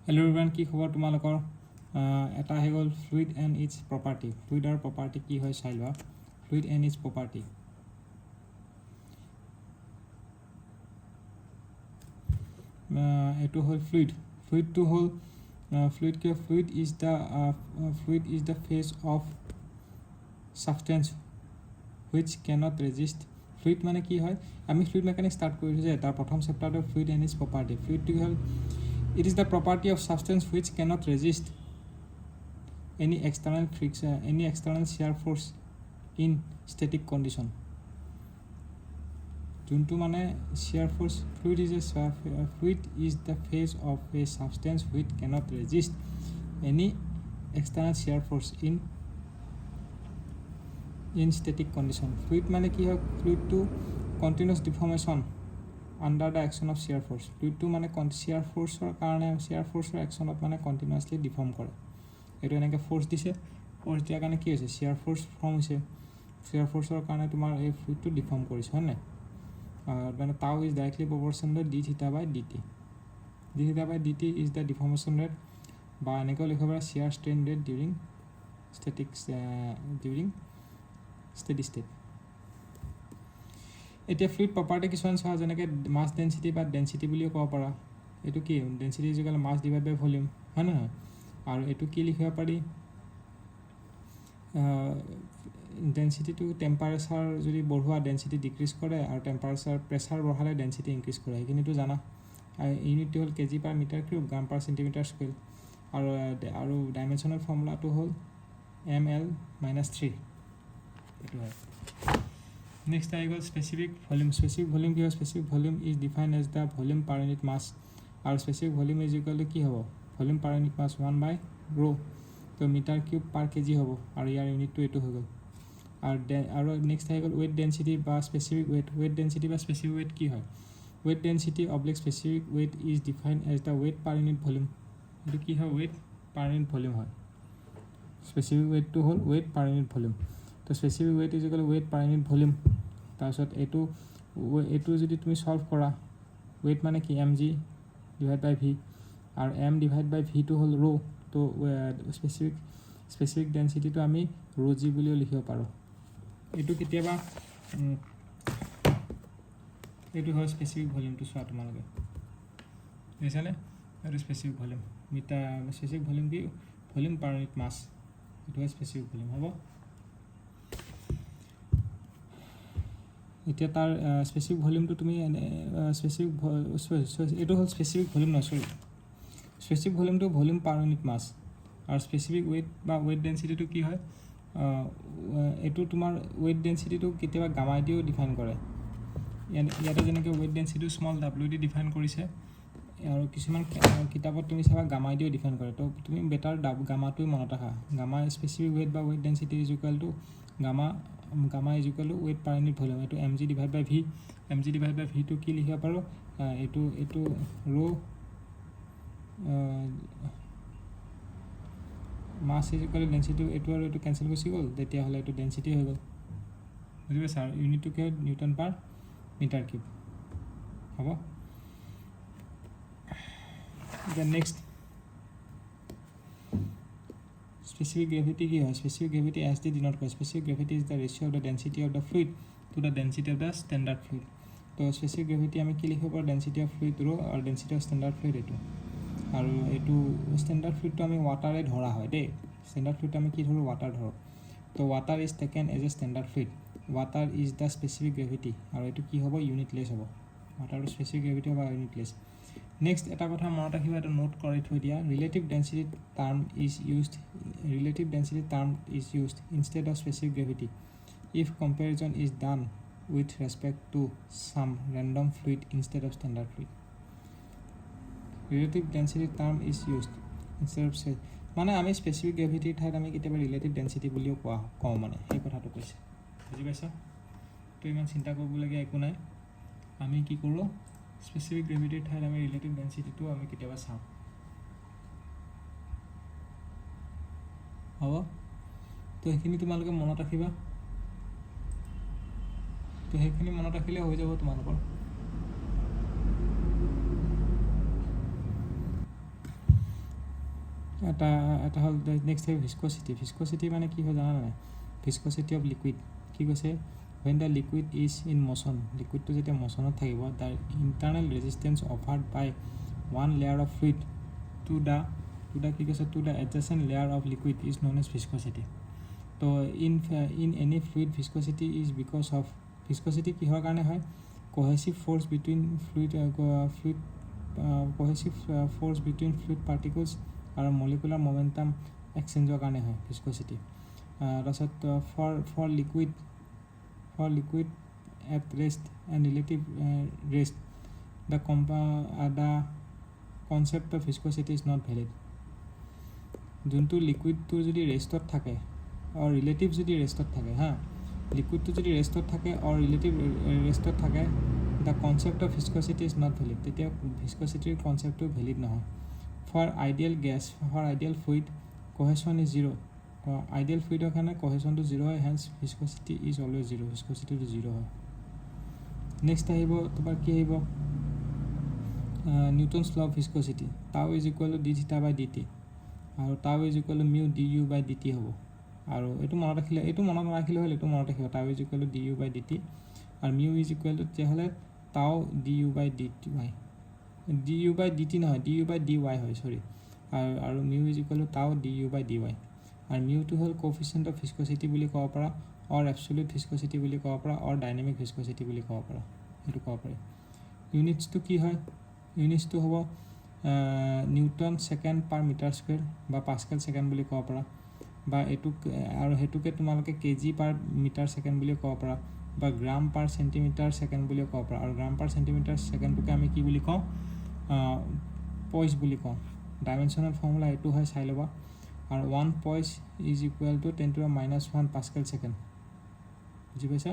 Hello everyone, কি খবৰ তোমালোকৰ এটা হে গল fluid and its property. Fluid আৰু property কি হয় চাই লোৱা. Fluid and its property. এটো হ'ল fluid. Fluid to হ'ল fluid is the phase of substance which cannot resist. Fluid মানে কি হয় আমি fluid mechanics start কৰিছো যে তাৰ প্ৰথম চেপ্টাৰটো fluid and its property. Fluid to হ'ল it is the property of substance which cannot resist any external friction, any external shear force in static condition. Juntu mane shear force. Fluid is the phase of a substance which cannot resist any external shear force in static condition. Fluid mane ki hoy fluid to continuous deformation under the action of shear force. Fluid to mane shear force or karone shear force or action of mane continuously deform kore. Eto enake force dise, force dia karone ki hoise shear force form hoise. Shear force or karone tumar ei fluid to deform korise hoy na. When tau is directly proportional to d theta by dt. D theta by dt is the deformation rate ba enake likha bara shear strain rate during steady state. এতিয়া fluid property কিছুমান চাও যেনেকৈ mass density বা density বুলিও ক'ব পাৰা. এটো কি density is equal to mass divided by volume হয় না আৰু এটো কি লিখিব পাৰি density to temperature যদি বঢ়োৱা density decrease কৰে আৰু temperature pressure বঢ়ালে density increase কৰে এইখিনিটো জানা ইউনিট হ'ল kg per meter cube gram per centimeter square আৰু ডাইমেনশনাল ফৰ্মুলাটো হ'ল ml - 3 এটো হয়. Next I go specific volume. Specific volume ki specific volume is defined as the volume per unit mass. Our specific volume is equal to ki hobo volume per unit mass 1 by rho. So meter cube per kg hobo aru yar unit to eto hobo. Aru next I go weight density ba specific weight. Weight density ba specific weight ki hoy weight density oblique specific weight is defined as the weight per unit volume. Eto ki hoy weight per unit volume hoy. Specific weight to hol weight per unit volume. তো specific weight is equal to weight per unit volume. তাৰপিছত এটো যদি তুমি solve কৰা weight মানে কি mg divided by v আৰু m divided by v টো হ'ল rho. তো specific density টো আমি rho g বুলিও লিখিব পাৰো. এটো কেতিয়াবা এটো হয় specific volume টো চোৱা তোমালোকে বুজিছানে এটো specific volume metre specific volume কি volume per unit mass এটো হয় specific volume হ'ব. এতিয়া তাৰ স্পেসিফিক ভলিউমটো তুমি এটো হ'ল স্পেসিফিক ভলিউম না সৰি স্পেসিফিক ভলিউমটো ভলিউম পাৰ ইউনিট মাস আৰু স্পেসিফিক ওয়েট বা ওয়েট ডেন্সিটিটো কি হয় এটো তোমাৰ ওয়েট ডেন্সিটিটো কেতিয়াবা গামা দিও ডিফাইন কৰে ইয়াতে যেনেকৈ ওয়েট ডেন্সিটি স্মল w দি ডিফাইন কৰিছে আৰু কিছুমান কিতাপত তুমি চাবা গামা দিও ডিফাইন কৰে তো তুমি বেটাৰ গামাটো মনত ৰাখা গামা স্পেসিফিক ওয়েট বা weight density is equal to gamma is equal to weight per unit volume. Eto mg divided by v. Mg divided by v to ki likhiba paro eto rho mass is equal to density eto aru eto cancel gusi gol tetia hole eto density hoy gol বুঝিবে sir unit টু কে newton per metre cube হবো. then next specific gravity ki hoy specific gravity as the denote kore specific gravity is the ratio of the density of the fluid to the density of the standard fluid. So specific gravity ami ki likhibo par density of fluid rho or density of standard fluid eto aru eto standard fluid to ami water e dhora hoy de standard fluid ami ki dhoro water dhoro to water is taken as a standard fluid. Water is the specific gravity aru eto ki hobo unitless hobo water specific gravity hobo unitless. Next eta kotha monot rakhiba eta note kori thoi dia relative density term is used instead of specific gravity if comparison is done with respect to some random fluid instead of standard fluid. Relative density term is used instead of মানে আমি specific gravity ঠাইত আমি কেতিয়াবা relative density বুলিও কওঁ মানে এই কথাটো কৈছে বুজি পাইছা তো ইমান চিন্তা কৰিবলগীয়া একো নাই আমি কি কৰো specific gravity ঠাইত আমি relative density টো আমি কেতিয়াবা চাওঁ হ'ব. তো এইখিনি তোমালোকে মনত ৰাখিবা তো সেইখিনি মনত ৰাখিলে হৈ যাব তোমালোকৰ এটা হ'ল নেক্সট হয় ভিস্কোচিটি মানে কি হয় জানা নাই ভিস্কোচিটি অফ লিকুইড কি কৈছে when the liquid is in motion লিকুইডটো যেতিয়া মোশনত থাকিব the internal resistance offered by one layer of fluid to the কি কৈছে to the adjacent layer of liquid is known as viscosity তো in any fluid viscosity is because of viscosity কিহৰ কাৰণে হয় cohesive force between cohesive force between fluid particles আৰু molecular momentum exchangeৰ কাৰণে হয় viscosity তাৰপিছত for liquid at rest and relative rest the concept of viscosity is not valid যোনটো লিকুইডটো যদি ৰেষ্টত থাকে আৰু ৰিলেটিভ যদি ৰেষ্টত থাকে হা লিকুইডটো যদি ৰেষ্টত থাকে আৰু ৰিলেটিভ ৰেষ্টত থাকে the concept of viscosity is not valid তেতিয়া ভিস্কোচিটিৰ কনচেপ্টটো ভেলিড নহয় for ideal gas for ideal fluid cohesion is zero' ideal ফ্লুইডৰ কাৰণে কোহেশ্যনটো জিৰ' হয় hence viscosity is always zero' ভিস্কোচিটিটো জিৰ' হয় নেক্সট আহিব তোমাৰ কি আহিব নিউটনছ ল অফ ভিস্কোচিটি টাউ ইজ ইকুৱেল টু ডি থিটা বাই ডি টি আৰু tau is equal to mu D U by D T হ'ব আৰু এইটো মনত নাৰাখিলে হ'ল এইটো মনত ৰাখিব tau is equal to d U by D T আৰু মিউ ইজ ইকুৱেল টু তেতিয়াহ'লে tau d U by D t y d U by D t নহয় d U by D y হয় চৰি আৰু mu is equal to tau d U by D y আৰু মিউটো হ'ল কোফিচিয়েণ্ট of ভিস্কোচিটি বুলি ক'ব পাৰা অৰ এবছলিউট ভিস্কোচিটি বুলি ক'ব পাৰা অৰ ডাইনামিক ভিস্কোচিটি বুলি ক'ব পাৰা সেইটো ক'ব পাৰি ইউনিটছটো কি হয় ইউনিটছটো হ'ব নিউটন ছেকেণ্ড পাৰ মিটাৰ স্কুৱেৰ বা পাস্কেল ছেকেণ্ড বুলি ক'ব পাৰা বা এইটোক আৰু সেইটোকে তোমালোকে কেজি পাৰ মিটাৰ ছেকেণ্ড বুলি ক'ব পাৰা বা গ্ৰাম পাৰ চেণ্টিমিটাৰ ছেকেণ্ড বুলি ক'ব পাৰা আৰু গ্ৰাম পাৰ চেণ্টিমিটাৰ ছেকেণ্ডটোকে আমি কি বুলি কওঁ পইচ বুলি কওঁ ডাইমেনশ্যনেল ফৰ্মুলা এইটো হয় চাই ল'বা আৰু 1 poise is equal to 10⁻⁻1 pascal second বুজি পাইছা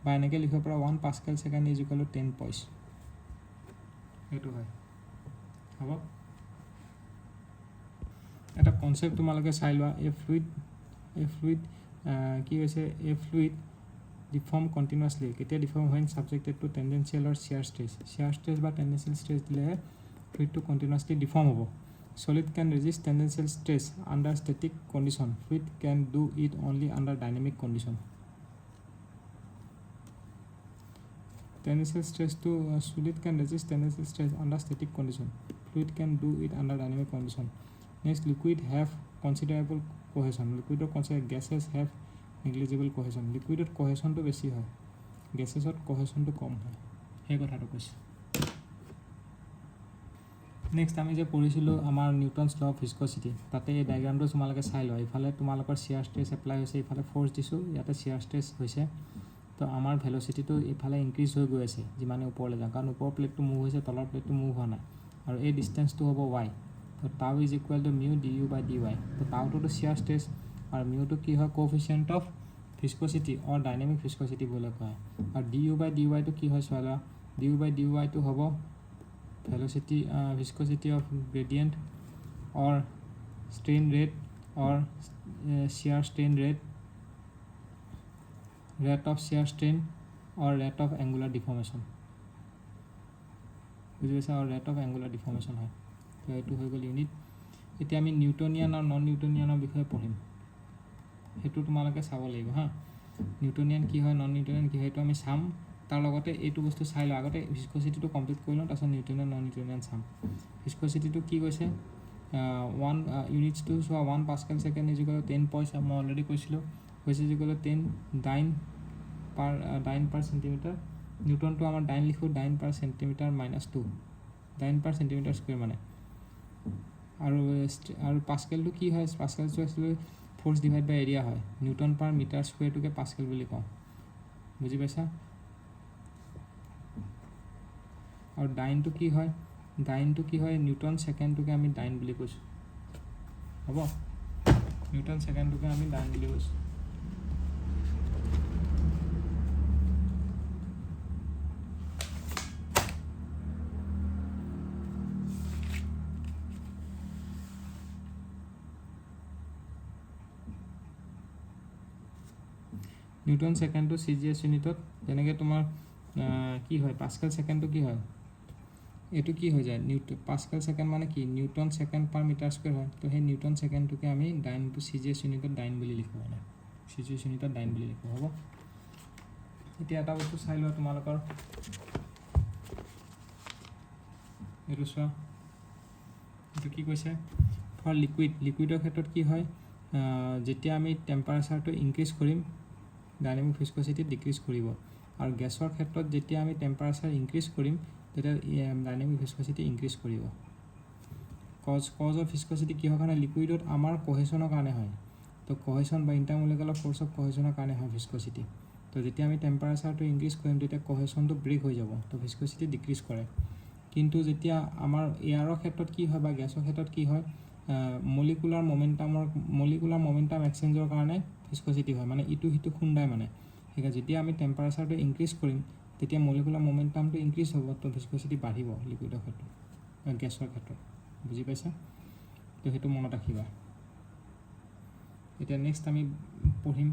বা এনেকৈ লিখিব পৰা 1 pascal second is equal to 10 poise সেইটো হয় হ'ব এটা কনচেপ্ট তোমালোকে চাই লোৱা এই ফ্লুইড কি হৈছে এই ফ্লুইড ডিফৰ্ম কণ্টিনিউৱাছলি কেতিয়া ডিফৰ্ম হয় ছাবজেক্টেড টু টেণ্ডেঞ্চিয়েল আৰু শ্বিয়াৰ ষ্ট্ৰেছ বা টেণ্ডেঞ্চিয়েল ষ্ট্ৰেছ দিলেহে ফ্লুইডটো কণ্টিনিউৱাছলি ডিফৰ্ম হ'ব solid can resist tangential stress under static condition fluid can do it only under dynamic condition tangential stress to solid can resist tangential stress under static condition fluid can do it under dynamic condition next liquid have considerable cohesion liquid or consider gases have negligible cohesion liquid or cohesion to বেছি হয় gases or cohesion to কম হয় সেই কথাটো কৈছে next আমি যে পঢ়িছিলোঁ আমাৰ নিউটনছ ল অফ ভিস্কোচিটি তাতে এই ডায়েগ্ৰামটো তোমালোকে চাই লোৱা ইফালে তোমালোকৰ শ্বিয়াৰ ষ্ট্ৰেছ এপ্লাই হৈছে ইফালে ফ'ৰ্চ দিছোঁ ইয়াতে শ্বিয়াৰ ষ্ট্ৰেছ হৈছে তো আমাৰ ভেলচিটিটো ইফালে ইনক্ৰিজ হৈ গৈ আছে যিমানে ওপৰলৈ যাওঁ কাৰণ ওপৰৰ প্লেটটো মুভ হৈছে তলৰ প্লেটটো মুভ হোৱা নাই আৰু এই ডিষ্টেঞ্চটো হ'ব ৱাই তো tau is equal to mu D U by D Y তো টাউটোতো শ্বিয়াৰ ষ্ট্ৰেছ আৰু মিউটো কি হয় কোফিচিয়েণ্ট অফ ভিস্কোচিটি অৰ ডাইনামিক ভিস্কোচিটি বুলি কয় আৰু ডি ইউ বাই ডি ৱাইটো কি হয় চোৱা ডি ইউ বাই ডি ৱাইটো হ'ব velocity viscosity of gradient or strain rate or shear strain rate of shear strain or rate of angular deformation বুজি পাইছা আৰু rate of angular deformation হয় তো এইটো হৈ গ'ল ইউনিট এতিয়া আমি নিউটনিয়ান আৰু নন নিউটনিয়ানৰ বিষয়ে পঢ়িম সেইটো তোমালোকে চাব লাগিব হা নিউটনিয়ান কি হয় নন নিউটনিয়ান কি হয় সেইটো আমি চাম তাৰ লগতে এইটো বস্তু চাই লওঁ আগতে ভিস্কোচিটিটো কমপ্লিট কৰি লওঁ তাৰপিছত নিউটনিয়ান নন নিউটনিয়ান চাম ভিস্কোচিটিটো কি কৈছে 1 ইউনিটছটো চোৱা 1 pascal second is equal to 10 poise মই অলৰেডি কৈছিলোঁ হৈছে is equal to 10 dyne per centimetre নিউটনটো আমাৰ ডাইন লিখোঁ dyne per centimetre -2 dyne per centimetre square মানে আৰু পাস্কেলটো কি হয় পাস্কেলটো আছিলে ফ'ৰ্চ ডিভাইড বাই এৰিয়া হয় নিউটন পাৰ মিটাৰ স্কুৱেৰটোকে পাস্কেল বুলি কওঁ বুজি পাইছা আৰু ডাইনটো কি হয় নিউটন ছেকেণ্ডটোকে আমি ডাইন বুলি কৈছোঁ হ'ব নিউটন ছেকেণ্ডটোকে আমি ডাইন বুলি কৈছোঁ নিউটন ছেকেণ্ডটো CGS ইউনিটত যেনেকৈ তোমাৰ কি হয় পাস্কেল ছেকেণ্ডটো কি হয় এইটো কি হৈ যায় পাস্কেল ছেকেণ্ড মানে কি নিউটন ছেকেণ্ড পাৰ মিটাৰ স্কুৱেৰ হয় তো সেই নিউটন ছেকেণ্ডটোকে আমি ডাইন CGS ইউনিটত ডাইন বুলি লিখোঁ মানে CGS ইউনিটত ডাইন বুলি লিখোঁ হ'ব এতিয়া এটা বস্তু চাই লোৱা তোমালোকৰ এইটো চোৱা এইটো কি কৈছে ফৰ লিকুইডৰ ক্ষেত্ৰত কি হয় যেতিয়া আমি টেম্পাৰেচাৰটো ইনক্ৰিজ কৰিম ডাইনামিক ভিস্কোচিটি ডিক্ৰিজ কৰিব আৰু গেছৰ ক্ষেত্ৰত যেতিয়া আমি টেম্পাৰেচাৰ ইনক্ৰিজ কৰিম তেতিয়া ডাইনামিক ভিস্কোচিটি ইনক্ৰিজ কৰিব কজ অফ ভিস্কোচিটি কিহৰ কাৰণে লিকুইডত আমাৰ কোহেশ্যনৰ কাৰণে হয় তো কোহেশ্যন বা ইণ্টাৰমলিকুলাৰ ফ'ৰ্চ অফ কোহেশ্যনৰ কাৰণে হয় ভিস্কোচিটি তো যেতিয়া আমি টেম্পাৰেচাৰটো ইনক্ৰিজ কৰিম তেতিয়া কোহেশ্যনটো ব্ৰেক হৈ যাব তো ভিস্কোচিটি ডিক্ৰিজ কৰে কিন্তু যেতিয়া আমাৰ এয়াৰৰ ক্ষেত্ৰত কি হয় বা গেছৰ ক্ষেত্ৰত কি হয় মলিকুলাৰ মমেণ্টাম এক্সচেঞ্জৰ কাৰণে ভিস্কোচিটি হয় মানে ইটো সিটো খুন্দাই মানে সেইকাৰণে যেতিয়া আমি টেম্পাৰেচাৰটো ইনক্ৰিজ কৰিম তেতিয়া মলিকুলাৰ মমেণ্টামটো ইনক্ৰিজ হ'ব তো ভিস্কোচিটি বাঢ়িব লিকুইডৰ ক্ষেত্ৰত গেছৰ ক্ষেত্ৰত বুজি পাইছা তো সেইটো মনত ৰাখিবা এতিয়া নেক্সট আমি পঢ়িম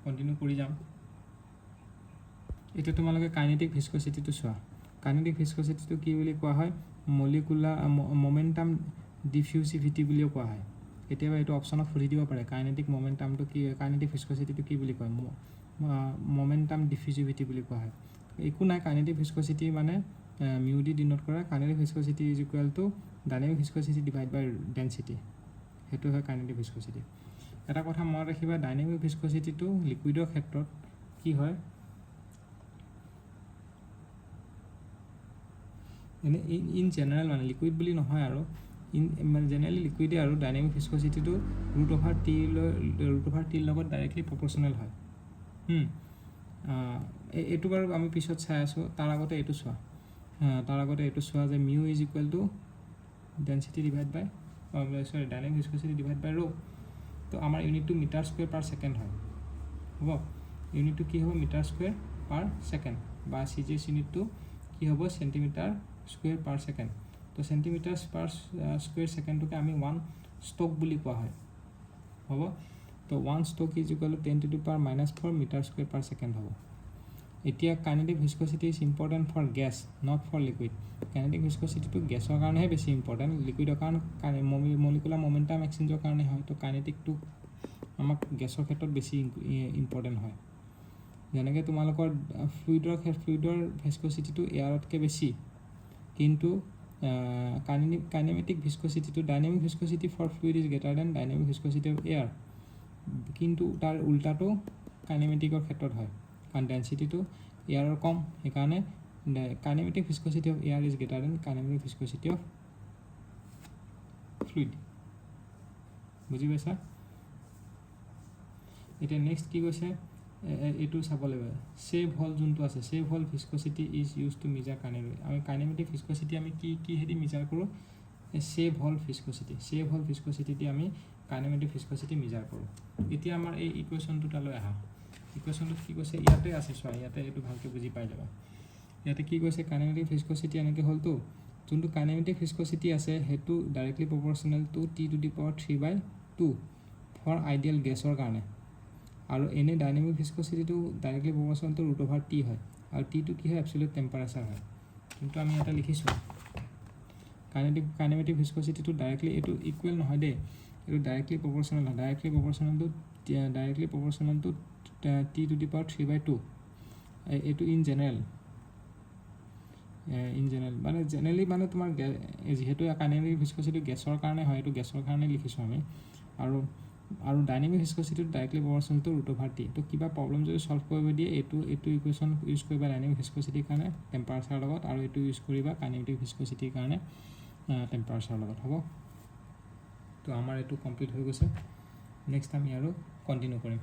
কণ্টিনিউ কৰি যাম এতিয়া তোমালোকে কাইনেটিক ভিস্কোচিটিটো চোৱা কাইনেটিক ভিস্কোচিটিটো কি বুলি কোৱা হয় মলিকুলাৰ মমেণ্টাম ডিফিউচিভিটি বুলিও কোৱা হয় কেতিয়াবা এইটো অপশ্যনত সুধি দিব পাৰে কাইনেটিক মমেণ্টামটো কি কাইনেটিক ভিস্কোচিটিটো কি বুলি কয় মমেণ্টাম ডিফিউচিভিটি বুলি কোৱা হয় একো নাই কাইনেটিক ভিস্কোচিটি মানে মিউ ডি ডিনোট কৰা kinetic viscosity is equal to dynamic viscosity divide by density সেইটো হয় কাইনেটিক ভিস্কোচিটি এটা কথা মনত ৰাখিবা ডাইনামিক ভিস্কোচিটিটো লিকুইডৰ ক্ষেত্ৰত কি হয় এনে ইন জেনেৰেল মানে লিকুইড বুলি নহয় আৰু মানে জেনেৰেলি লিকুইডে আৰু ডাইনামিক ভিস্কোচিটিটো √T লগত ডাইৰেক্টলি প্ৰপৰ্চনেল হয় এইটো বাৰু আমি পিছত চাই আছোঁ তাৰ আগতে এইটো চোৱা যে mu is equal to density divide by dynamic viscosity divide by rho' তো আমাৰ ইউনিটটো মিটাৰ স্কুৱেৰ পাৰ ছেকেণ্ড হয় হ'ব ইউনিটটো কি হ'ব মিটাৰ স্কুৱেৰ পাৰ ছেকেণ্ড বা CGS ইউনিটটো কি হ'ব চেণ্টিমিটাৰ স্কুৱেৰ পাৰ ছেকেণ্ড তো চেণ্টিমিটাৰ পাৰ স্কুৱেৰ ছেকেণ্ডটোকে আমি 1 ষ্টক বুলি কোৱা হয় হ'ব তো 1 stoke is equal to 10⁻⁻⁴ metre square per second হ'ব এতিয়া kinetic viscosity is important for gas not for liquid kinetic ভিস্কোচিটিটো গেছৰ কাৰণেহে বেছি ইম্পৰ্টেণ্ট লিকুইডৰ কাৰণে মলিকুলাৰ মমেণ্টাম এক্সচেঞ্জৰ কাৰণে হয় তো কাইনেটিকটো আমাক গেছৰ ক্ষেত্ৰত বেছি ইম্পৰ্টেণ্ট হয় যেনেকৈ তোমালোকৰ ফ্লুইডৰ ভিস্কোচিটিটো এয়াৰতকৈ বেছি কিন্তু কাইনেমেটিক ভিস্কোচিটিটো dynamic viscosity for fluid is greater than dynamic viscosity of air কিন্তু তাৰ উল্টাটো কাইনেমেটিকৰ ক্ষেত্ৰত হয় কাৰণ ডেনচিটিটো এয়াৰৰ কম সেইকাৰণে kinematic viscosity of air is greater than kinematic viscosity of fluid বুজি পাইছা এতিয়া নেক্সট কি কৈছে এইটো চাব লাগিব সেভ হল যোনটো আছে Saybolt viscosity is use to measure kinematic viscosity আমি কি হেৰি মেজাৰ কৰোঁ সেভ হল ভিস্কোচিটি দি আমি কাইনেমেটিক ভিস্কোচিটি মেজাৰ কৰোঁ এতিয়া আমাৰ এই ইকুৱেশ্যনটো তালৈ আহা ইকুৱেশ্যনটোত কি কৈছে ইয়াতে আছে চোৱা ইয়াতে এইটো ভালকৈ বুজি পাই যাবা ইয়াতে কি কৈছে কাইনেমেটিক ভিস্কোচিটি এনেকৈ হ'লতো যোনটো কাইনেমেটিক ভিস্কোচিটি আছে সেইটো directly proportional to T⁻³ for ideal গেছৰ কাৰণে আৰু এনে ডাইনামিক ভিস্কোচিটিটো ডাইৰেক্টলি প্ৰপৰ্চনেল টু √T হয় আৰু Tটো কি হয় এবছলিউট টেম্পাৰেচাৰ হয় কিন্তু আমি এটা লিখিছোঁ কাইনেমেটিক ভিস্কোচিটিটো ডাইৰেক্টলি এইটো ইকুৱেল নহয় দেই এইটো ডাইৰেক্টলি প্ৰপৰ্চনেল হয় ডাইৰেক্টলি প্ৰপৰ্চনেল টু T⁻³ এইটো ইন জেনেৰেল মানে জেনেৰেলি মানে তোমাৰ যিহেতু কাইনেমেটিক ভিস্কোচিটি গেছৰ কাৰণে হয় এইটো গেছৰ কাৰণে লিখিছোঁ আমি আৰু dynamic viscosity directly proportional to √T তো কিবা প্ৰব্লেম যদি ছল্ভ কৰিব দিয়ে এইটো ইকুৱেশ্যন ইউজ কৰিবা ডাইনামিক ভিস্কোচিটিৰ কাৰণে টেম্পাৰেচাৰৰ লগত আৰু এইটো ইউজ কৰিবা কাইনেমেটিক ভিস্কোচিটিৰ কাৰণে টেম্পাৰেচাৰৰ লগত হ'ব তো আমাৰ এইটো কমপ্লিট হৈ গৈছে নেক্সট আমি আৰু কণ্টিনিউ কৰিম